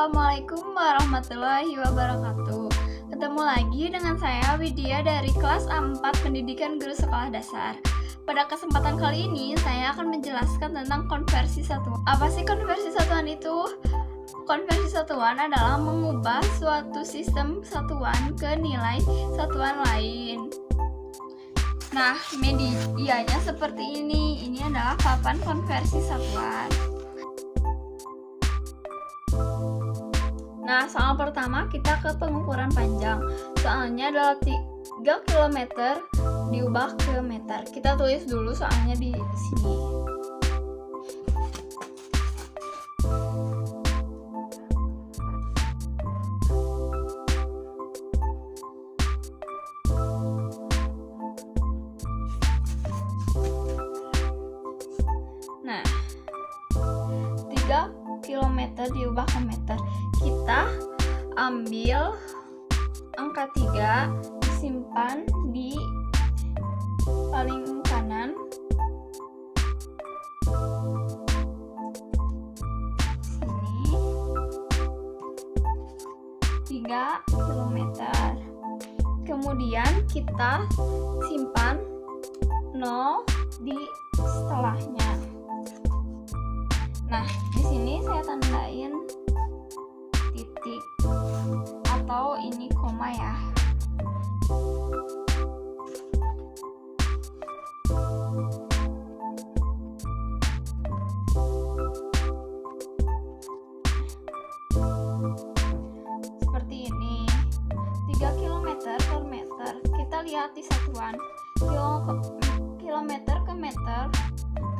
Assalamualaikum warahmatullahi wabarakatuh. Ketemu lagi dengan saya Widya dari kelas A4 Pendidikan Guru Sekolah Dasar. Pada kesempatan kali ini saya akan menjelaskan tentang konversi satuan. Apa sih konversi satuan itu? Konversi satuan adalah mengubah suatu sistem satuan ke nilai satuan lain. Nah, medianya seperti ini. Ini adalah papan konversi satuan. Nah, soal pertama kita ke pengukuran panjang. Soalnya adalah 3 km diubah ke meter. Kita tulis dulu soalnya di sini. Nah, 3 km diubah ke meter. Kita ambil angka 3, disimpan di paling kanan. Sini 3 km. Kemudian kita simpan 0 di setelahnya. Nah, di sini saya tandain titik atau ini koma ya. Seperti ini. 3 km per meter. Kita lihat di satuan. Kilometer ke meter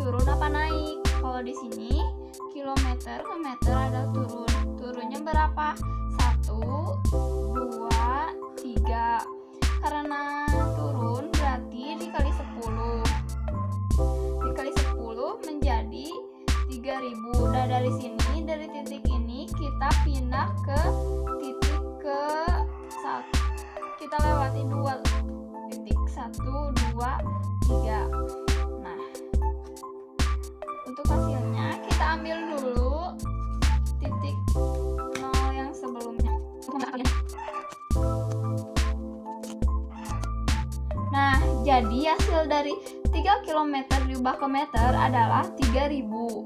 turun apa naik? Kalau di sini kilometer ke meter ada turun. Turunnya berapa? 1, 2, 3. Karena turun berarti dikali 10. Dikali 10 menjadi 3000. Nah, dari sini, dari titik ini kita pindah ke titik ke 1. Kita lewati 2 titik. 1, 2, 3. Nah, untuk hasilnya kita ambil dulu titik 0 yang sebelumnya. Nah, jadi hasil dari 3 km diubah ke meter adalah 3000.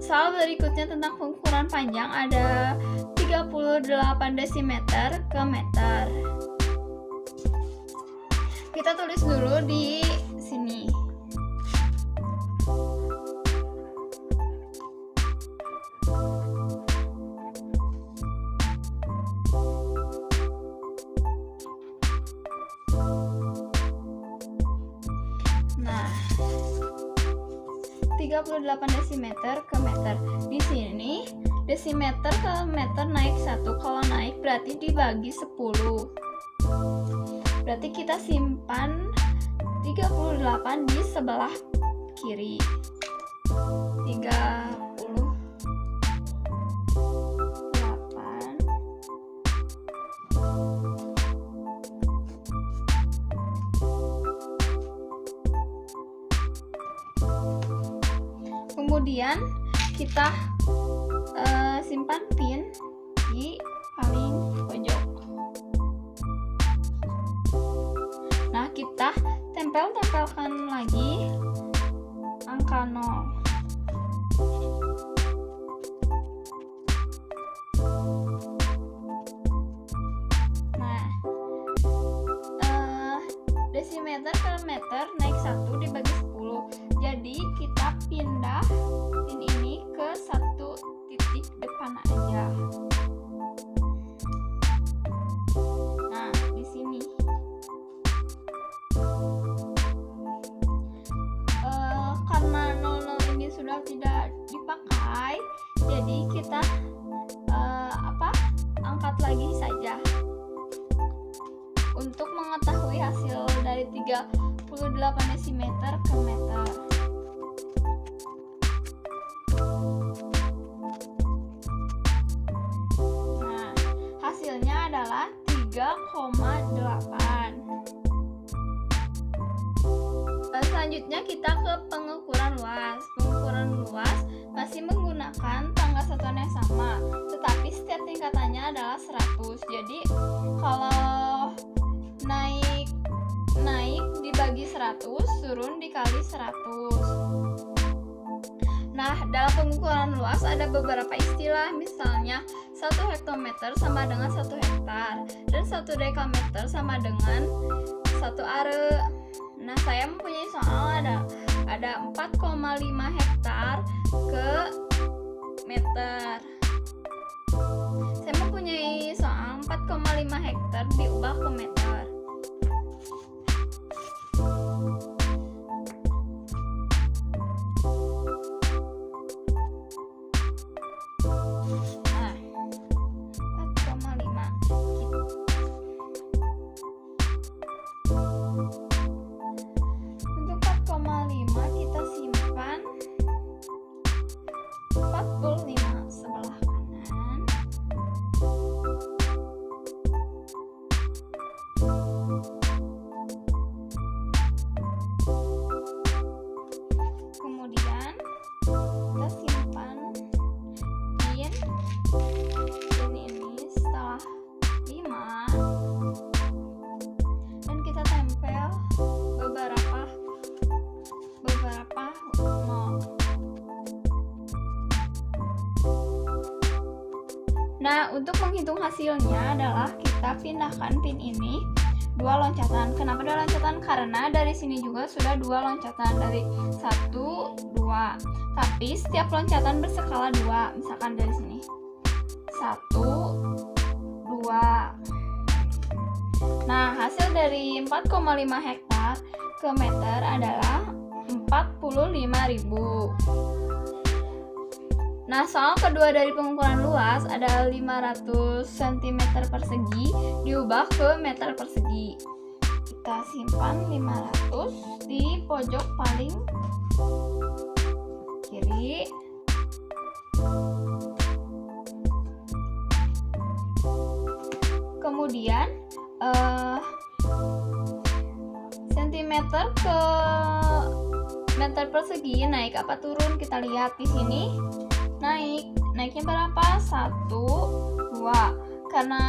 Soal berikutnya tentang pengukuran panjang ada 38 desimeter ke meter. Kita tulis dulu di sini. Nah, 38 desimeter ke meter. Di sini desimeter ke meter naik 1. Kalau naik berarti dibagi 10. Berarti kita simpan 38 di sebelah kiri. 38. Kemudian kita simpan pin di paling pojok. Nah, kita tempelkan lagi angka 0. Nah, desimeter per meter naik 1 dibagi 10. Jadi kita pindah pin ini ke 1 titik depan aja. Nah, di sini. Karena 00 ini sudah tidak dipakai, jadi kita angkat lagi saja untuk mengetahui hasil dari 38 desimeter ke meter. Nah, hasilnya adalah 3,8. Selanjutnya kita ke pengukuran luas. Pengukuran luas masih menggunakan tangga satuan yang sama, tetapi setiap tingkatannya adalah 100. Jadi kalau naik dibagi 100, turun dikali 100. Nah, dalam pengukuran luas ada beberapa istilah, misalnya 1 hektometer sama dengan 1 hektar dan 1 dekameter sama dengan 1 are. Nah, saya mempunyai soal ada 4,5 hektar ke meter. Saya mempunyai soal 4,5 hektar diubah ke meter. Nah, 4,5. Untuk 4,5 kita simpan 45 sebelah kanan. Kemudian kita simpan pin ini setelah 5 dan kita tempel beberapa nol. Nah, untuk menghitung hasilnya adalah kita pindahkan pin ini 2 loncatan. Kenapa 2 loncatan? Karena dari sini juga sudah 2 loncatan, dari 1, 2. Tapi setiap loncatan berskala 2. Misalkan dari sini 1, 2. Nah, hasil dari 4,5 hektar ke meter adalah 45.000. Nah, soal kedua dari pengukuran luas ada 500 cm persegi diubah ke meter persegi. Kita simpan 500 di pojok paling kiri. Kemudian sentimeter ke meter persegi naik apa turun? Kita lihat di sini. Naiknya berapa? 1, 2. Karena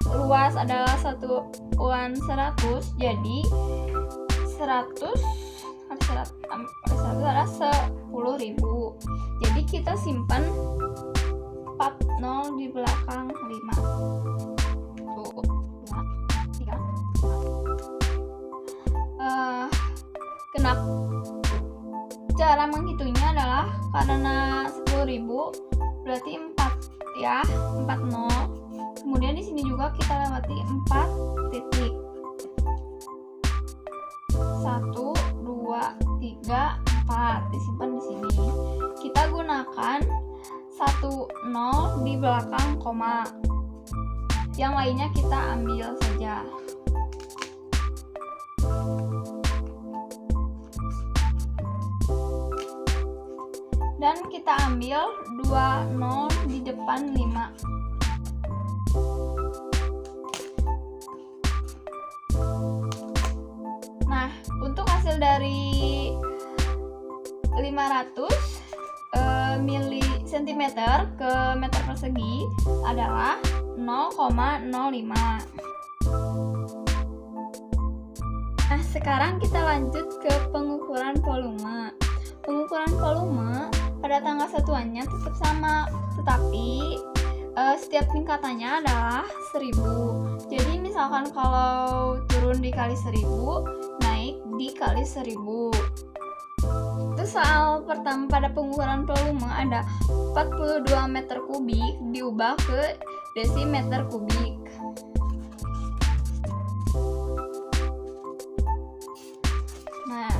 luas adalah satuan 100, jadi 100 adalah 10.000. Jadi kita simpan 4 nol di belakang 5. Tuh, 2, 3. Kenapa? Cara menghitungnya adalah karena 10.000 berarti 4 ya, 4 nol. Kemudian di sini juga kita lewati 4 titik. 1, 2, 3, 4 disimpan di sini. Kita gunakan 1 nol di belakang koma. Yang lainnya kita ambil saja. Dan kita ambil 2 nol di depan 5. Nah, untuk hasil dari 500 cm ke meter persegi adalah 0,05. Nah, sekarang kita lanjut ke pengukuran volume. Pengukuran volume pada tangga satuannya tetap sama, tetapi setiap tingkatannya adalah 1000. Jadi misalkan kalau turun dikali 1000, naik dikali 1000. Itu soal pertama pada pengukuran volume ada 42 meter kubik diubah ke desimeter kubik. Nah,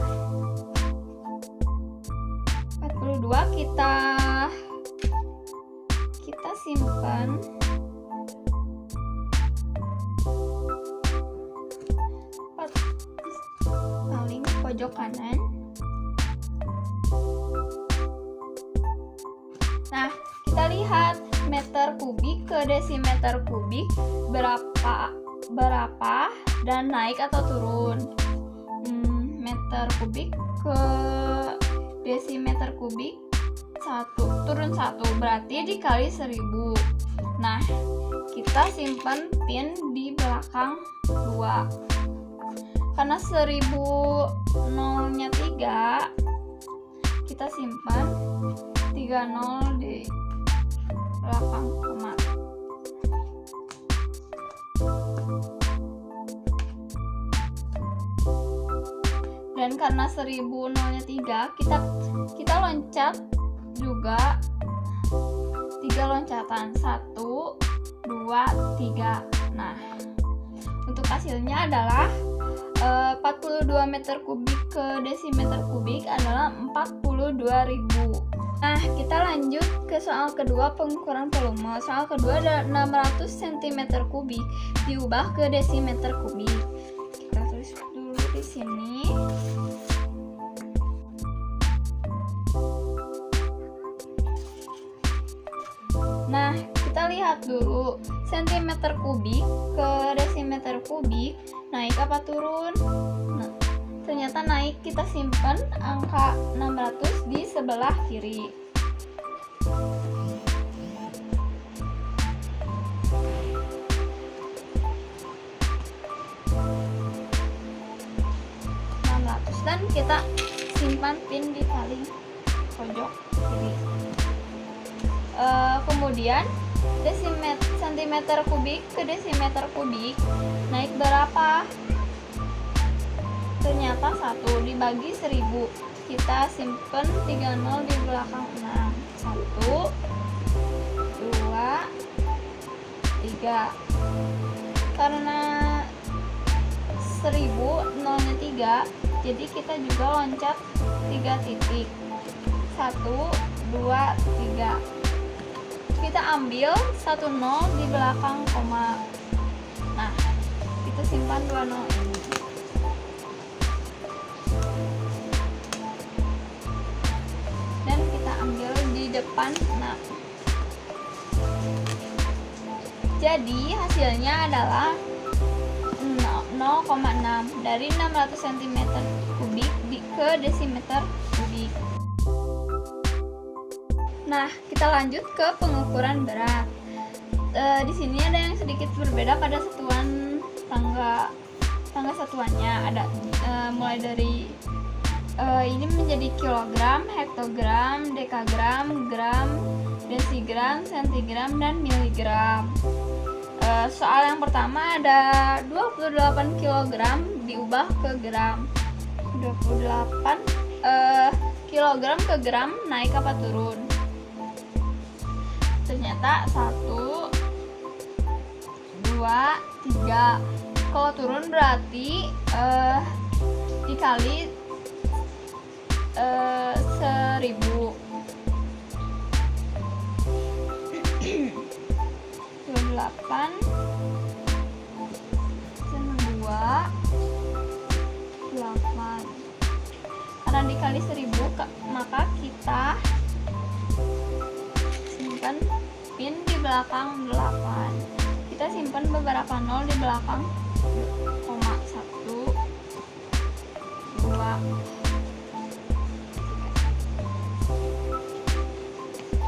42 kita simpan paling pojok kanan. Nah, kita lihat meter kubik ke desimeter kubik berapa dan naik atau turun. meter kubik ke desimeter kubik turun 1, berarti dikali 1000. Nah, kita simpan pin di belakang 2. Karena 1000 nolnya 3, kita simpan 30 di belakang koma. Dan karena 1000 nolnya 3, kita loncat juga 3 loncatan, 1, 2, 3. Nah, untuk hasilnya adalah 42 meter kubik ke desimeter kubik adalah 42.000. Nah, kita lanjut ke soal kedua, pengukuran volume. Soal kedua adalah 600 cm kubik diubah ke desimeter kubik. Kita tulis dulu di sini. Nah, kita lihat dulu sentimeter kubik ke desimeter kubik naik apa turun? Nah, ternyata naik. Kita simpan angka 600 di sebelah kiri. Dan kita simpan pin di paling pojok kiri. Kemudian sentimeter kubik ke desimeter kubik naik berapa? Ternyata 1 dibagi 1000. Kita simpan 30 di belakang 6. 1, 2, 3. Karena 1000 nolnya 3, jadi kita juga loncat 3 titik. 1, 2, 3. Kita ambil 1 nol di belakang koma. Nah, kita simpan 2 nol ini. Dan kita ambil di depan 6. Jadi hasilnya adalah 0,6 dari 600 cm kubik ke desimeter kubik. Nah, kita lanjut ke pengukuran berat. Di sini ada yang sedikit berbeda pada satuan tangga satuannya. Ada mulai dari ini menjadi kilogram, hektogram, dekagram, gram, desigram, sentigram, dan miligram. Soal yang pertama ada 28 kg diubah ke gram. 28 kilogram ke gram naik apa turun? Ternyata 1, 2, 3. Kalau turun berarti dikali 1000. 28 sama 2 8. Karena dikali 1000, maka kita simpan pin di belakang 8. Kita simpan beberapa nol di belakang koma. 1, 2,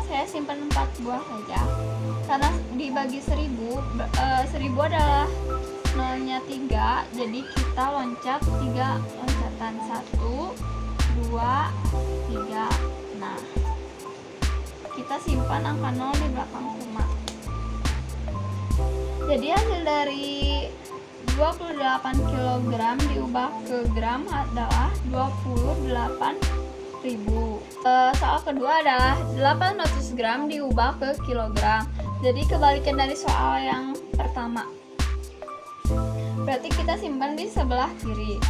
saya simpan 4 buah saja. Karena dibagi 1000 adalah nolnya 3, jadi kita loncat 3 loncatan. 1, 2, 3. Nah, kita simpan angka 0 di belakang koma. Jadi hasil dari 28 kg diubah ke gram adalah 28.000. Soal kedua adalah 800 gram diubah ke kilogram. Jadi kebalikan dari soal yang pertama. Berarti kita simpan di sebelah kiri.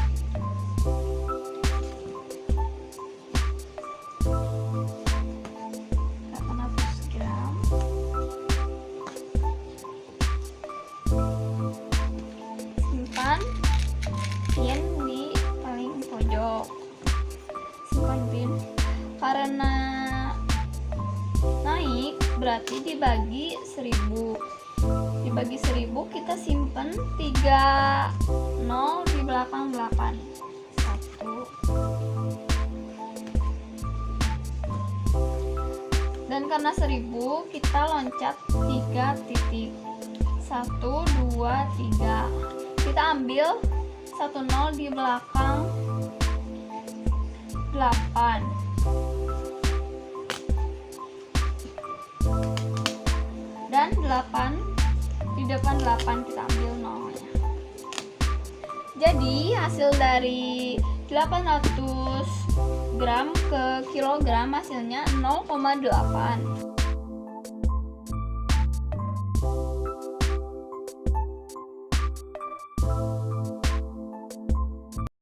Simpan pin di paling pojok. Simpan pin. Karena naik berarti dibagi 1000. Dibagi 1000 kita simpan 3 nol di belakang 8. 1, Dan karena 1000 kita loncat 3 titik. 1, 2, 3. Kita ambil 10 di belakang 8. Dan 8 di depan 8 kita ambil 0-nya. Jadi hasil dari 800 gram ke kilogram hasilnya 0,8.